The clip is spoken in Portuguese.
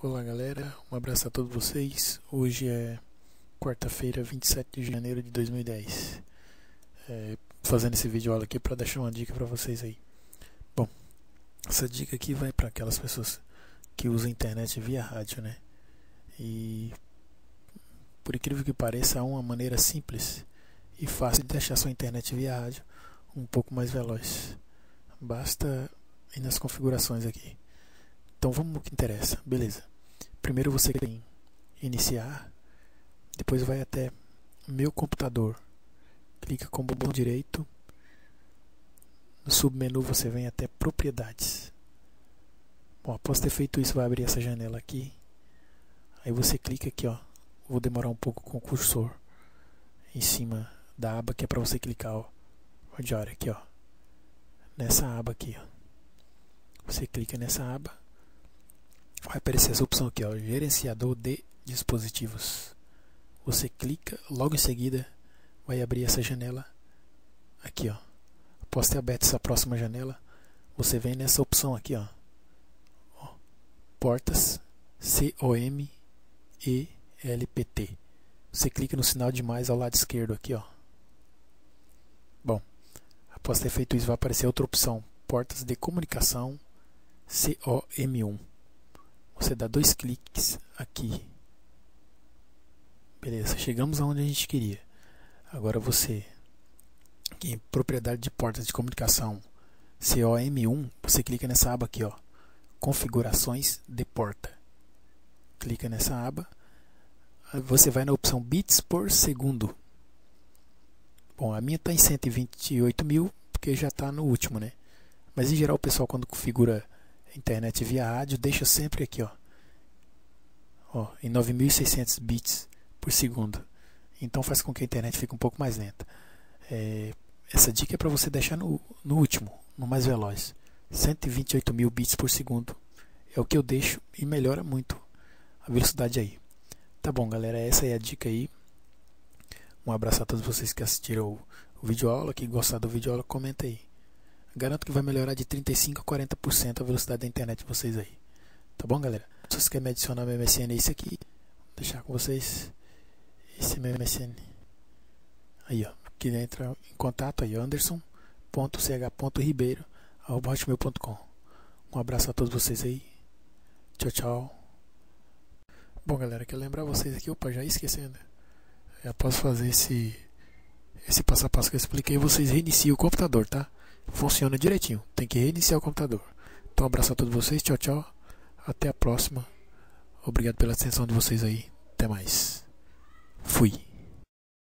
Olá galera, um abraço a todos vocês. Hoje é quarta-feira, 27 de janeiro de 2010. Fazendo esse vídeo aula aqui para deixar uma dica para vocês aí. Bom, essa dica aqui vai para aquelas pessoas que usam internet via rádio, né? E por incrível que pareça, há uma maneira simples e fácil de deixar sua internet via rádio um pouco mais veloz. Basta ir nas configurações aqui. Então vamos ao que interessa, beleza. Primeiro você clica em iniciar, depois vai até meu computador, clica com o botão direito, no submenu você vem até propriedades. Bom, após ter feito isso vai abrir essa janela aqui, aí você clica aqui, ó, vou demorar um pouco com o cursor em cima da aba que é para você clicar, ó, onde olha aqui, ó, nessa aba aqui, ó. Você clica nessa aba, vai aparecer essa opção aqui, ó, gerenciador de dispositivos. Você clica, logo em seguida vai abrir essa janela aqui, ó. Após ter aberto essa próxima janela, você vem nessa opção aqui, ó, portas COMELPT. Você clica no sinal de mais ao lado esquerdo aqui, ó. Bom, após ter feito isso vai aparecer outra opção, portas de comunicação COM1. Você dá 2 cliques aqui. Beleza, chegamos aonde a gente queria. Agora você, aqui em propriedade de portas de comunicação COM1, você clica nessa aba aqui, ó, configurações de porta. Clica nessa aba. Você vai na opção bits por segundo. Bom, a minha está em 128.000, porque já está no último, né? Mas em geral o pessoal quando configura internet via rádio, deixa sempre aqui, ó, em 9.600 bits por segundo. Então faz com que a internet fique um pouco mais lenta. Essa dica é para você deixar no último, no mais veloz. 128.000 bits por segundo é o que eu deixo e melhora muito a velocidade aí. Tá bom, galera, essa é a dica aí. Um abraço a todos vocês que assistiram o vídeo aula. Quem gostar do vídeo aula, comenta aí. Garanto que vai melhorar de 35% a 40% a velocidade da internet de vocês aí. Tá bom, galera? Se vocês querem me adicionar meu MSN, é esse aqui. Vou deixar com vocês esse meu MSN. Aí, ó. Que entra em contato aí, anderson.ch.ribeiro@hotmail.com. Um abraço a todos vocês aí. Tchau, tchau. Bom, galera, quero lembrar vocês aqui, opa, já ia esquecendo. Após fazer esse passo a passo que eu expliquei, vocês reiniciam o computador, tá? Funciona direitinho, tem que reiniciar o computador. Então, um abraço a todos vocês, tchau, tchau. Até a próxima. Obrigado pela atenção de vocês aí. Até mais.